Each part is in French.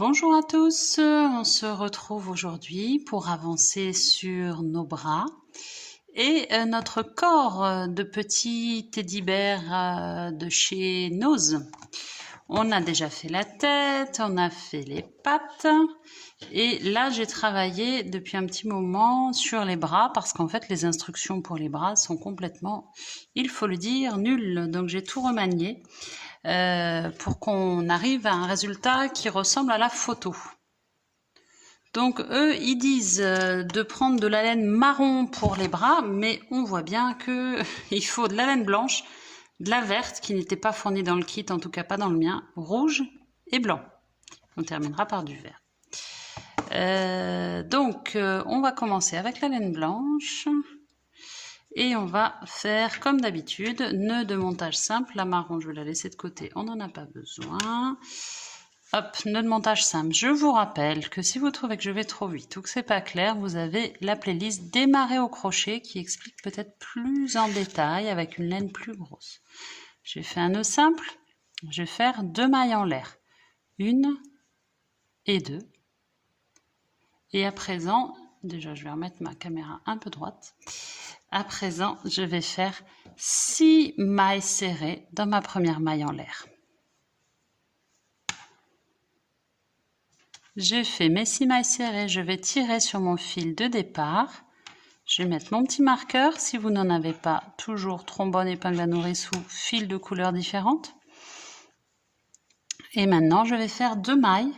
Bonjour à tous, on se retrouve aujourd'hui pour avancer sur nos bras et notre corps de petit teddy-bear de chez Nose. On a déjà fait la tête, on a fait les pattes et là j'ai travaillé depuis un petit moment sur les bras parce qu'en fait les instructions pour les bras sont complètement, il faut le dire, nulles. Donc j'ai tout remanié. Pour qu'on arrive à un résultat qui ressemble à la photo. Donc eux, ils disent de prendre de la laine marron pour les bras, mais on voit bien que il faut de la laine blanche, de la verte qui n'était pas fournie dans le kit, en tout cas pas dans le mien, rouge et blanc. On terminera par du vert. On va commencer avec la laine blanche. Et on va faire comme d'habitude, nœud de montage simple. La marron, je vais la laisser de côté, on n'en a pas besoin. Hop, nœud de montage simple. Je vous rappelle que si vous trouvez que je vais trop vite ou que c'est pas clair, vous avez la playlist démarrer au crochet qui explique peut-être plus en détail avec une laine plus grosse. J'ai fait un nœud simple, je vais faire 2 mailles en l'air. 1 et 2. Et à présent, déjà je vais remettre ma caméra un peu droite. À présent, je vais faire 6 mailles serrées dans ma première maille en l'air. J'ai fait mes 6 mailles serrées, je vais tirer sur mon fil de départ. Je vais mettre mon petit marqueur, si vous n'en avez pas, toujours trombone, épingle à nourrice ou fil de couleurs différentes. Et maintenant, je vais faire 2 mailles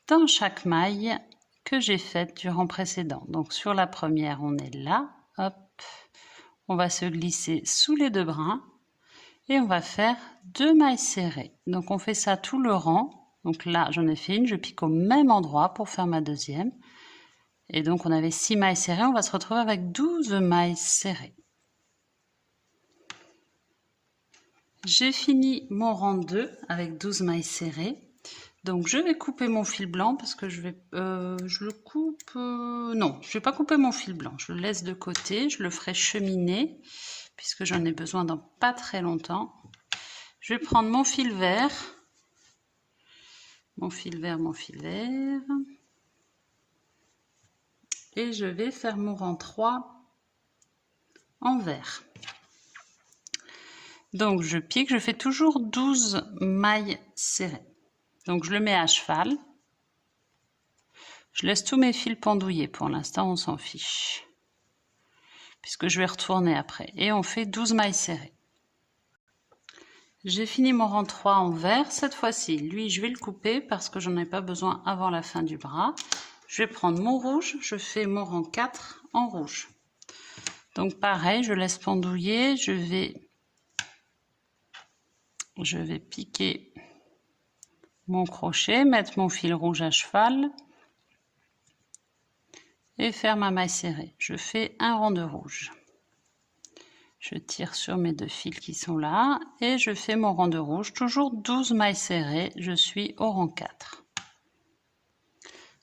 dans chaque maille que j'ai faite durant précédent. Donc sur la première, on est là, hop. On va se glisser sous les 2 brins et on va faire 2 mailles serrées. Donc on fait ça tout le rang. Donc là j'en ai fait une, je pique au même endroit pour faire ma deuxième. Et donc on avait 6 mailles serrées, on va se retrouver avec 12 mailles serrées. J'ai fini mon rang 2 avec 12 mailles serrées. Donc je vais couper mon fil blanc parce que je le coupe... non, je ne vais pas couper mon fil blanc. Je le laisse de côté, je le ferai cheminer puisque j'en ai besoin dans pas très longtemps. Je vais prendre mon fil vert. Mon fil vert. Et je vais faire mon rang 3 en vert. Donc je pique, je fais toujours 12 mailles serrées. Donc je le mets à cheval. Je laisse tous mes fils pendouiller. Pour l'instant, on s'en fiche. Puisque je vais retourner après. Et on fait 12 mailles serrées. J'ai fini mon rang 3 en vert. Cette fois-ci, lui, je vais le couper parce que j'en ai pas besoin avant la fin du bras. Je vais prendre mon rouge. Je fais mon rang 4 en rouge. Donc pareil, je laisse pendouiller. Je vais piquer mon crochet, mettre mon fil rouge à cheval et faire ma maille serrée. Je fais un rang de rouge. Je tire sur mes 2 fils qui sont là et je fais mon rang de rouge. Toujours 12 mailles serrées, je suis au rang 4.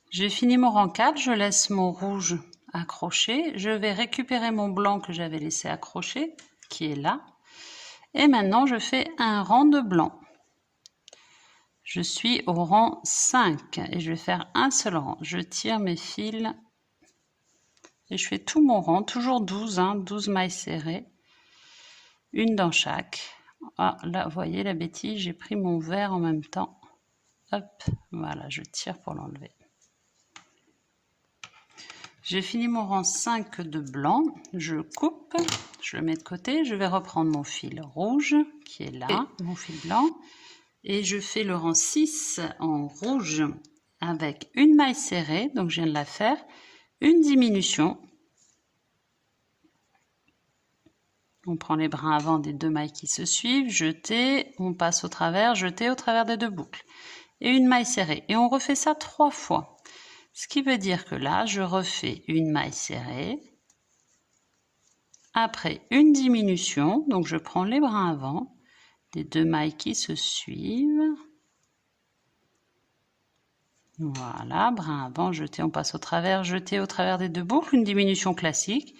J'ai fini mon rang 4, je laisse mon rouge accroché. Je vais récupérer mon blanc que j'avais laissé accroché, qui est là. Et maintenant, je fais un rang de blanc. Je suis au rang 5 et je vais faire un seul rang. Je tire mes fils et je fais tout mon rang, toujours 12, 12 mailles serrées, une dans chaque. Ah, là, vous voyez la bêtise, j'ai pris mon vert en même temps. Hop, voilà, je tire pour l'enlever. J'ai fini mon rang 5 de blanc, je coupe, je le mets de côté, je vais reprendre mon fil rouge qui est là, mon fil blanc. Et je fais le rang 6 en rouge avec une maille serrée, donc je viens de la faire, une diminution. On prend les brins avant des 2 mailles qui se suivent, jeter, on passe au travers, jeter au travers des 2 boucles. Et une maille serrée. Et on refait ça 3 fois. Ce qui veut dire que là, je refais une maille serrée. Après, une diminution, donc je prends les brins avant. Les 2 mailles qui se suivent. Voilà, brin avant, jeté, on passe au travers, jeté au travers des 2 boucles, une diminution classique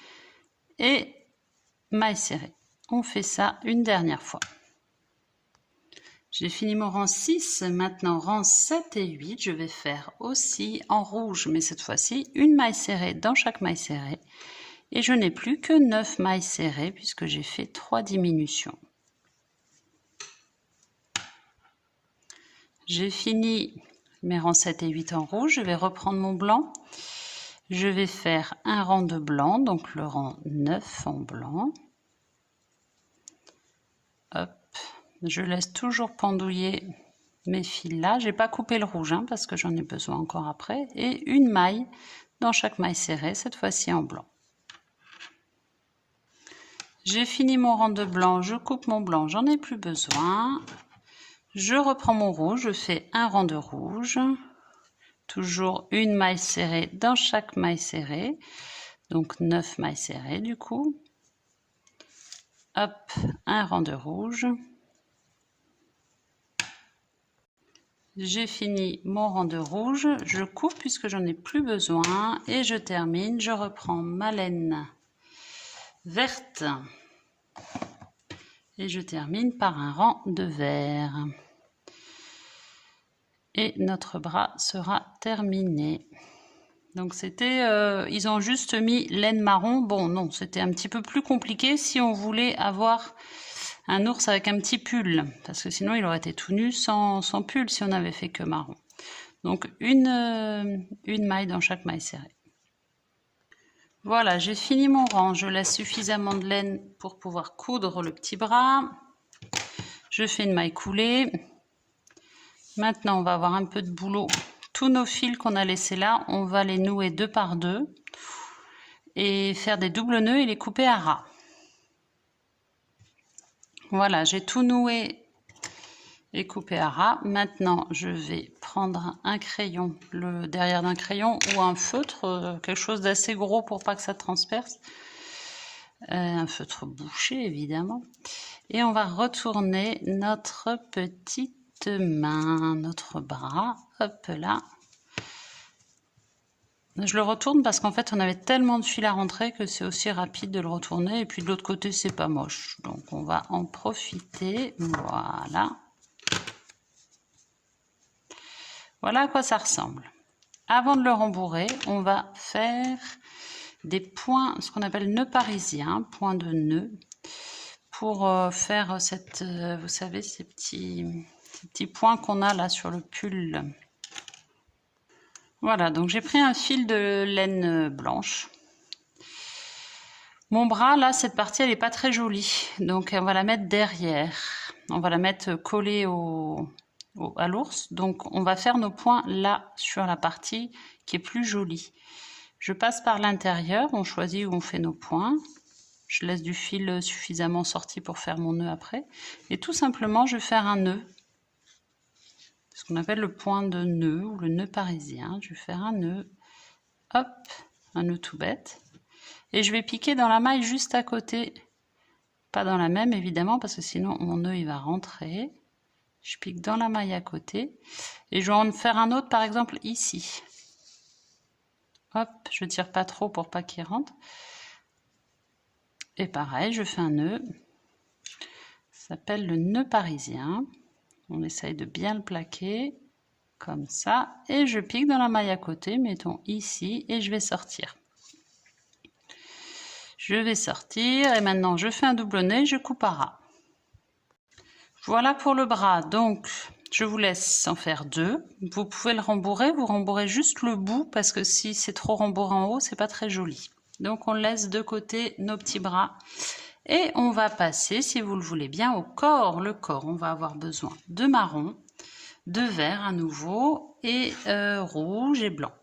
et maille serrée. On fait ça une dernière fois. J'ai fini mon rang 6, maintenant rang 7 et 8, je vais faire aussi en rouge, mais cette fois-ci une maille serrée dans chaque maille serrée. Et je n'ai plus que 9 mailles serrées puisque j'ai fait 3 diminutions. J'ai fini mes rangs 7 et 8 en rouge, je vais reprendre mon blanc. Je vais faire un rang de blanc, donc le rang 9 en blanc. Hop, je laisse toujours pendouiller mes fils là. J'ai pas coupé le rouge hein, parce que j'en ai besoin encore après. Et une maille dans chaque maille serrée, cette fois-ci en blanc. J'ai fini mon rang de blanc, je coupe mon blanc, j'en ai plus besoin. Je reprends mon rouge, je fais un rang de rouge. Toujours une maille serrée dans chaque maille serrée. Donc 9 mailles serrées du coup. Hop, un rang de rouge. J'ai fini mon rang de rouge. Je coupe puisque j'en ai plus besoin. Et je termine, je reprends ma laine verte. Et je termine par un rang de vert. Et notre bras sera terminé. Donc c'était, ils ont juste mis laine marron. Bon non, c'était un petit peu plus compliqué si on voulait avoir un ours avec un petit pull. Parce que sinon il aurait été tout nu sans pull si on avait fait que marron. Donc une maille dans chaque maille serrée. Voilà, j'ai fini mon rang. Je laisse suffisamment de laine pour pouvoir coudre le petit bras. Je fais une maille coulée. Maintenant, on va avoir un peu de boulot. Tous nos fils qu'on a laissés là, on va les nouer 2 par 2 et faire des doubles nœuds et les couper à ras. Voilà, j'ai tout noué et coupé à ras. Maintenant, je vais prendre un crayon, le derrière d'un crayon ou un feutre, quelque chose d'assez gros pour pas que ça transperce. Un feutre bouché, évidemment. Et on va retourner notre petite main, notre bras, hop là. Je le retourne parce qu'en fait on avait tellement de fil à rentrer que c'est aussi rapide de le retourner et puis de l'autre côté c'est pas moche, donc on va en profiter. Voilà, voilà à quoi ça ressemble. Avant de le rembourrer, on va faire des points, ce qu'on appelle nœud parisien, points de nœud, pour faire cette, vous savez, ces petits points qu'on a là sur le pull. Voilà, donc j'ai pris un fil de laine blanche. Mon bras, là, cette partie, elle n'est pas très jolie. Donc, on va la mettre derrière. On va la mettre collée à l'ours. Donc, on va faire nos points là, sur la partie qui est plus jolie. Je passe par l'intérieur. On choisit où on fait nos points. Je laisse du fil suffisamment sorti pour faire mon nœud après. Et tout simplement, je vais faire un nœud. Ce qu'on appelle le point de nœud ou le nœud parisien. Je vais faire un nœud, hop, un nœud tout bête. Et je vais piquer dans la maille juste à côté. Pas dans la même évidemment parce que sinon mon nœud il va rentrer. Je pique dans la maille à côté. Et je vais en faire un autre par exemple ici. Hop, je tire pas trop pour pas qu'il rentre. Et pareil, je fais un nœud. Ça s'appelle le nœud parisien. On essaye de bien le plaquer, comme ça. Et je pique dans la maille à côté, mettons ici, et je vais sortir. Je vais sortir, et maintenant je fais un double nœud, je coupe à ras. Voilà pour le bras, donc je vous laisse en faire 2. Vous pouvez le rembourrer, vous rembourrez juste le bout, parce que si c'est trop rembourré en haut, c'est pas très joli. Donc on laisse de côté nos petits bras. Et on va passer, si vous le voulez bien, au corps. Le corps, on va avoir besoin de marron, de vert à nouveau, et rouge et blanc.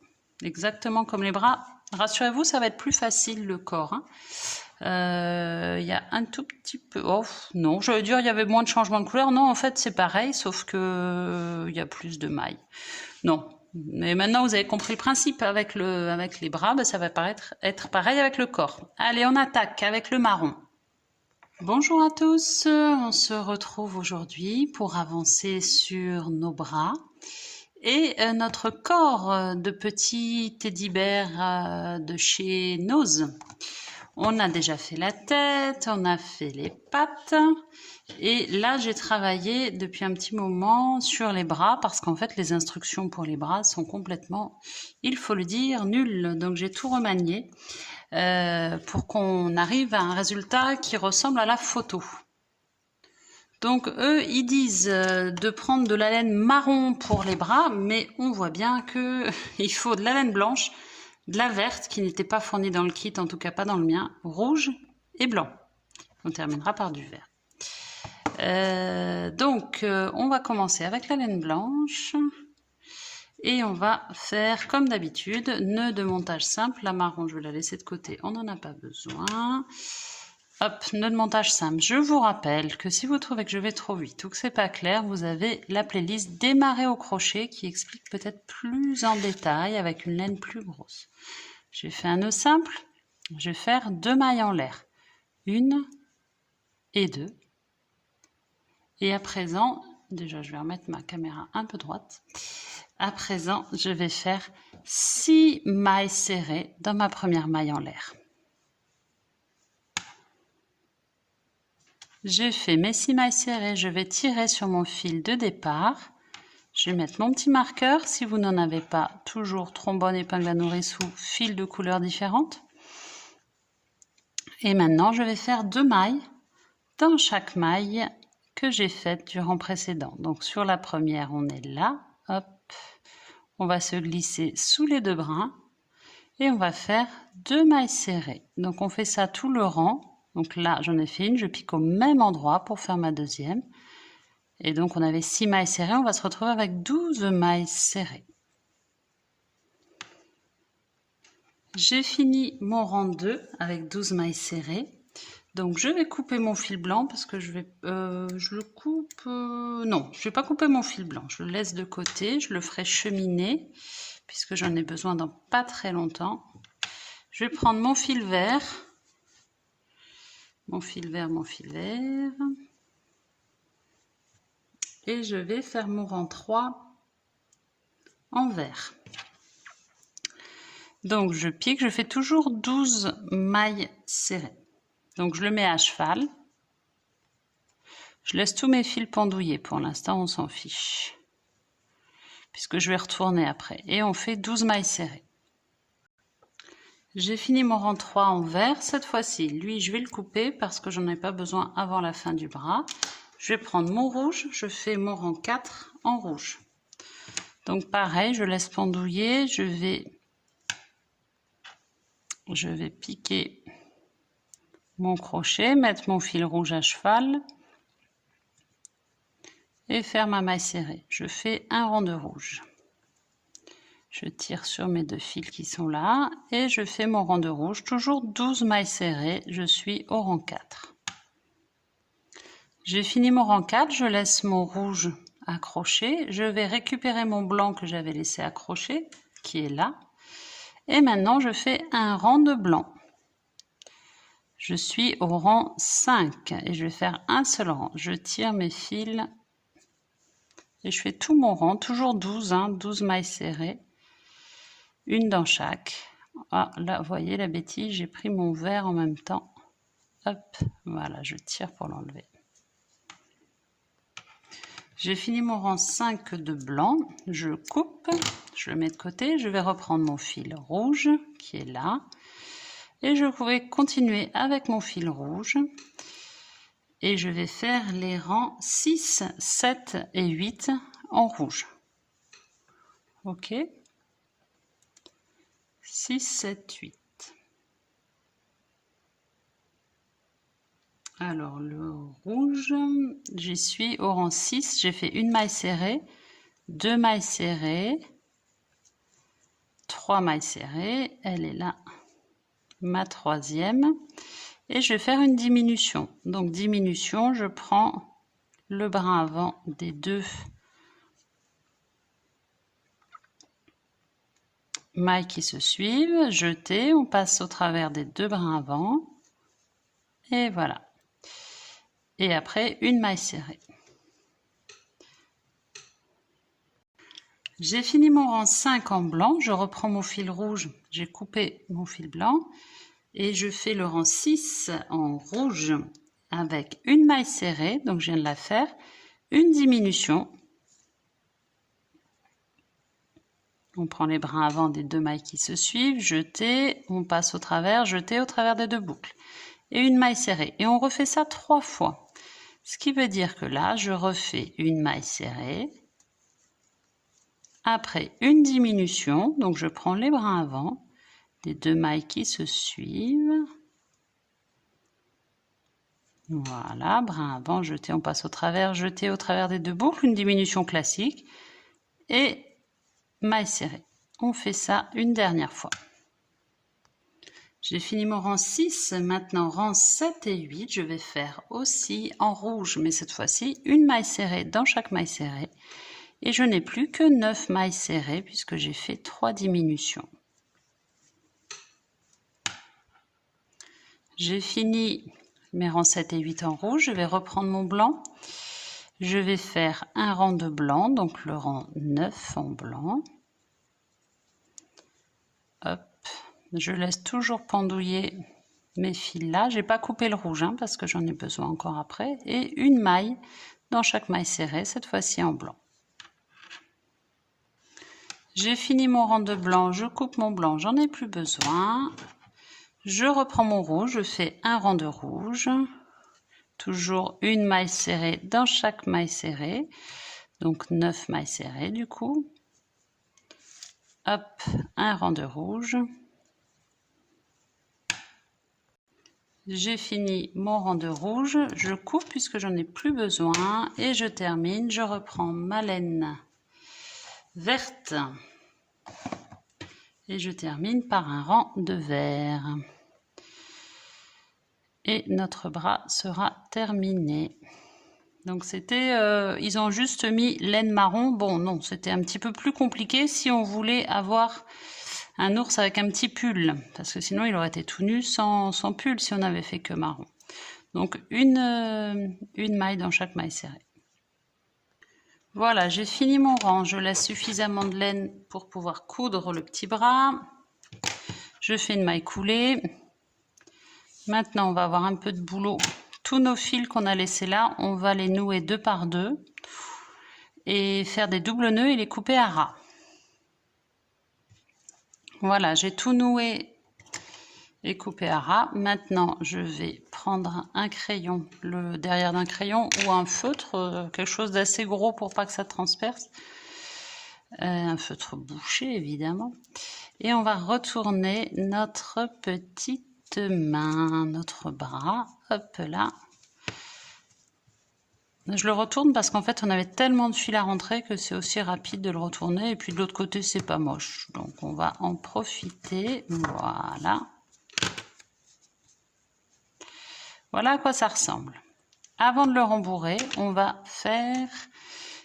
Exactement comme les bras. Rassurez-vous, ça va être plus facile le corps. Hein. Y a un tout petit peu... Oh, non, j'allais dire il y avait moins de changements de couleur. Non, en fait, c'est pareil, sauf que il y a plus de mailles. Non. Mais maintenant, vous avez compris le principe. Avec les bras, ben, ça va être pareil avec le corps. Allez, on attaque avec le marron. Bonjour à tous, on se retrouve aujourd'hui pour avancer sur nos bras et notre corps de petit teddy bear de chez Nose. On a déjà fait la tête, on a fait les pattes. Et là, j'ai travaillé depuis un petit moment sur les bras parce qu'en fait, les instructions pour les bras sont complètement, il faut le dire, nulles. Donc, j'ai tout remanié pour qu'on arrive à un résultat qui ressemble à la photo. Donc, eux, ils disent de prendre de la laine marron pour les bras, mais on voit bien qu'il faut de la laine blanche, de la verte qui n'était pas fournie dans le kit, en tout cas pas dans le mien, rouge et blanc. On terminera par du vert. On va commencer avec la laine blanche et on va faire comme d'habitude, nœud de montage simple. La marron, je vais la laisser de côté, on n'en a pas besoin. Hop, nœud de montage simple. Je vous rappelle que si vous trouvez que je vais trop vite ou que c'est pas clair, vous avez la playlist démarrer au crochet qui explique peut-être plus en détail avec une laine plus grosse. J'ai fait un nœud simple, je vais faire 2 mailles en l'air, 1 et 2. Et à présent, déjà je vais remettre ma caméra un peu droite. À présent, je vais faire 6 mailles serrées dans ma première maille en l'air. J'ai fait mes 6 mailles serrées, je vais tirer sur mon fil de départ. Je vais mettre mon petit marqueur, si vous n'en avez pas, toujours trombone, épingle à nourrice ou fil de couleurs différentes. Et maintenant, je vais faire 2 mailles dans chaque maille que j'ai faite durant précédent. Donc sur la première, on est là, hop, on va se glisser sous les 2 brins et on va faire 2 mailles serrées. Donc on fait ça tout le rang. Donc là, j'en ai fait une, je pique au même endroit pour faire ma deuxième. Et donc, on avait 6 mailles serrées, on va se retrouver avec 12 mailles serrées. J'ai fini mon rang 2 avec 12 mailles serrées. Donc, je vais couper mon fil blanc parce que je le coupe... non, je ne vais pas couper mon fil blanc. Je le laisse de côté, je le ferai cheminer puisque j'en ai besoin dans pas très longtemps. Je vais prendre mon fil vert. Mon fil vert. Et je vais faire mon rang 3 en vert. Donc je pique, je fais toujours 12 mailles serrées. Donc je le mets à cheval. Je laisse tous mes fils pendouiller, pour l'instant on s'en fiche. Puisque je vais retourner après. Et on fait 12 mailles serrées. J'ai fini mon rang 3 en vert. Cette fois-ci, lui je vais le couper parce que j'en ai pas besoin avant la fin du bras. Je vais prendre mon rouge, je fais mon rang 4 en rouge. Donc pareil, je laisse pendouiller, je vais piquer mon crochet, mettre mon fil rouge à cheval et faire ma maille serrée. Je fais un rang de rouge. Je tire sur mes 2 fils qui sont là et je fais mon rang de rouge, toujours 12 mailles serrées, je suis au rang 4. J'ai fini mon rang 4, je laisse mon rouge accroché, je vais récupérer mon blanc que j'avais laissé accroché, qui est là, et maintenant je fais un rang de blanc. Je suis au rang 5 et je vais faire un seul rang. Je tire mes fils et je fais tout mon rang, toujours 12, 12 mailles serrées, une dans chaque. Ah, là, vous voyez la bêtise, j'ai pris mon vert en même temps. Hop, voilà, je tire pour l'enlever. J'ai fini mon rang 5 de blanc, je coupe, je le mets de côté, je vais reprendre mon fil rouge qui est là. Et je vais continuer avec mon fil rouge. Et je vais faire les rangs 6, 7 et 8 en rouge. Ok. 6, 7, 8. Alors le rouge, j'y suis au rang 6, j'ai fait une maille serrée, 2 mailles serrées, 3 mailles serrées, elle est là, ma troisième, et je vais faire une diminution. Donc diminution, je prends le brin avant des 2 mailles qui se suivent, jeter, on passe au travers des 2 brins avant, et voilà. Et après, une maille serrée. J'ai fini mon rang 5 en blanc, je reprends mon fil rouge, j'ai coupé mon fil blanc, Et je fais le rang 6 en rouge avec une maille serrée, donc je viens de la faire, une diminution. On prend les brins avant des 2 mailles qui se suivent, jeter, on passe au travers, jeter au travers des 2 boucles. Et une maille serrée. Et on refait ça 3 fois. Ce qui veut dire que là, je refais une maille serrée. Après, une diminution. Donc, je prends les brins avant, des 2 mailles qui se suivent. Voilà, brin avant, jeter, on passe au travers, jeter au travers des 2 boucles, une diminution classique. Et maille serrée. On fait ça une dernière fois. J'ai fini mon rang 6, maintenant rang 7 et 8, je vais faire aussi en rouge, mais cette fois-ci une maille serrée dans chaque maille serrée. Et je n'ai plus que 9 mailles serrées puisque j'ai fait 3 diminutions. J'ai fini mes rangs 7 et 8 en rouge, je vais reprendre mon blanc. Je vais faire un rang de blanc, donc le rang 9 en blanc. Hop. Je laisse toujours pendouiller mes fils là. J'ai pas coupé le rouge hein, parce que j'en ai besoin encore après. Et une maille dans chaque maille serrée, cette fois-ci en blanc. J'ai fini mon rang de blanc, je coupe mon blanc, j'en ai plus besoin. Je reprends mon rouge, je fais un rang de rouge. Toujours une maille serrée dans chaque maille serrée. Donc 9 mailles serrées du coup. Hop, un rang de rouge. J'ai fini mon rang de rouge, je coupe puisque j'en ai plus besoin et je termine, je reprends ma laine verte et je termine par un rang de vert. Et notre bras sera terminé. Donc c'était, ils ont juste mis laine marron, bon non, c'était un petit peu plus compliqué si on voulait avoir un ours avec un petit pull, parce que sinon il aurait été tout nu sans pull si on avait fait que marron. Donc une maille dans chaque maille serrée. Voilà, j'ai fini mon rang, je laisse suffisamment de laine pour pouvoir coudre le petit bras. Je fais une maille coulée. Maintenant on va avoir un peu de boulot. Tous nos fils qu'on a laissés là, on va les nouer 2 par 2 et faire des doubles nœuds et les couper à ras. Voilà, j'ai tout noué et coupé à ras. Maintenant, je vais prendre un crayon, le derrière d'un crayon ou un feutre, quelque chose d'assez gros pour pas que ça transperce. Un feutre bouché, évidemment. Et on va retourner notre petite main, notre bras. Hop là. Je le retourne parce qu'en fait on avait tellement de fil à rentrer que c'est aussi rapide de le retourner et puis de l'autre côté c'est pas moche, donc on va en profiter. Voilà à quoi ça ressemble. Avant de le rembourrer, on va faire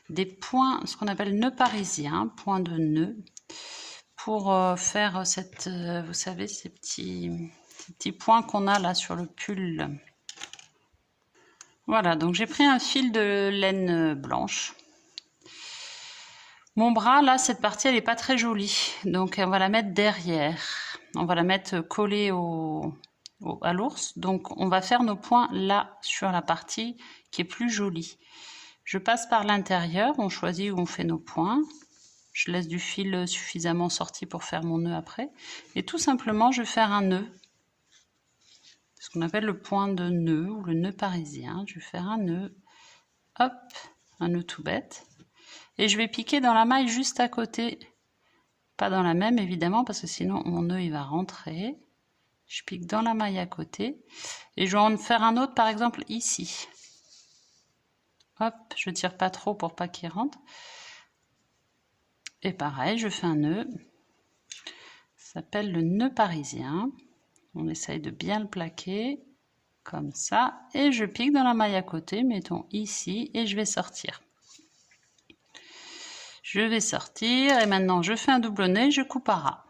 des points, ce qu'on appelle nœuds parisiens, points de nœud, pour faire cette, vous savez, ces petits points qu'on a là sur le pull. Voilà, donc j'ai pris un fil de laine blanche. Mon bras, là, cette partie, elle n'est pas très jolie. Donc, on va la mettre derrière. On va la mettre collée à l'ours. Donc, on va faire nos points là, sur la partie qui est plus jolie. Je passe par l'intérieur, on choisit où on fait nos points. Je laisse du fil suffisamment sorti pour faire mon nœud après. Et tout simplement, je vais faire un nœud. Ce qu'on appelle le point de nœud ou le nœud parisien. Je vais faire un nœud, hop, un nœud tout bête. Et je vais piquer dans la maille juste à côté. Pas dans la même évidemment parce que sinon mon nœud il va rentrer. Je pique dans la maille à côté. Et je vais en faire un autre par exemple ici. Hop, je tire pas trop pour pas qu'il rentre. Et pareil, je fais un nœud. Ça s'appelle le nœud parisien. On essaye de bien le plaquer, comme ça. Et je pique dans la maille à côté, mettons ici, et je vais sortir. Je vais sortir, et maintenant je fais un double nœud, je coupe à ras.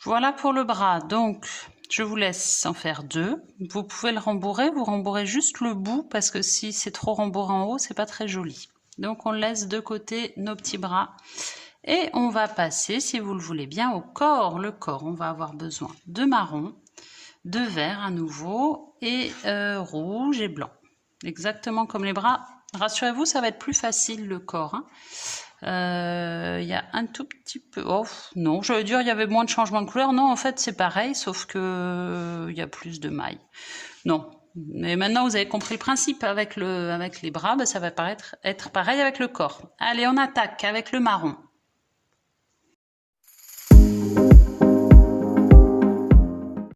Voilà pour le bras, donc je vous laisse en faire 2. Vous pouvez le rembourrer, vous rembourrez juste le bout, parce que si c'est trop rembourré en haut, c'est pas très joli. Donc on laisse de côté nos petits bras. Et on va passer, si vous le voulez bien, au corps. Le corps, on va avoir besoin de marron, de vert à nouveau, et rouge et blanc. Exactement comme les bras. Rassurez-vous, ça va être plus facile le corps. Il y a un tout petit peu... Oh non, j'allais dire il y avait moins de changements de couleur. Non, en fait c'est pareil, sauf que il y a plus de mailles. Non, mais maintenant vous avez compris le principe. Avec les bras, ça va être pareil avec le corps. Allez, on attaque avec le marron.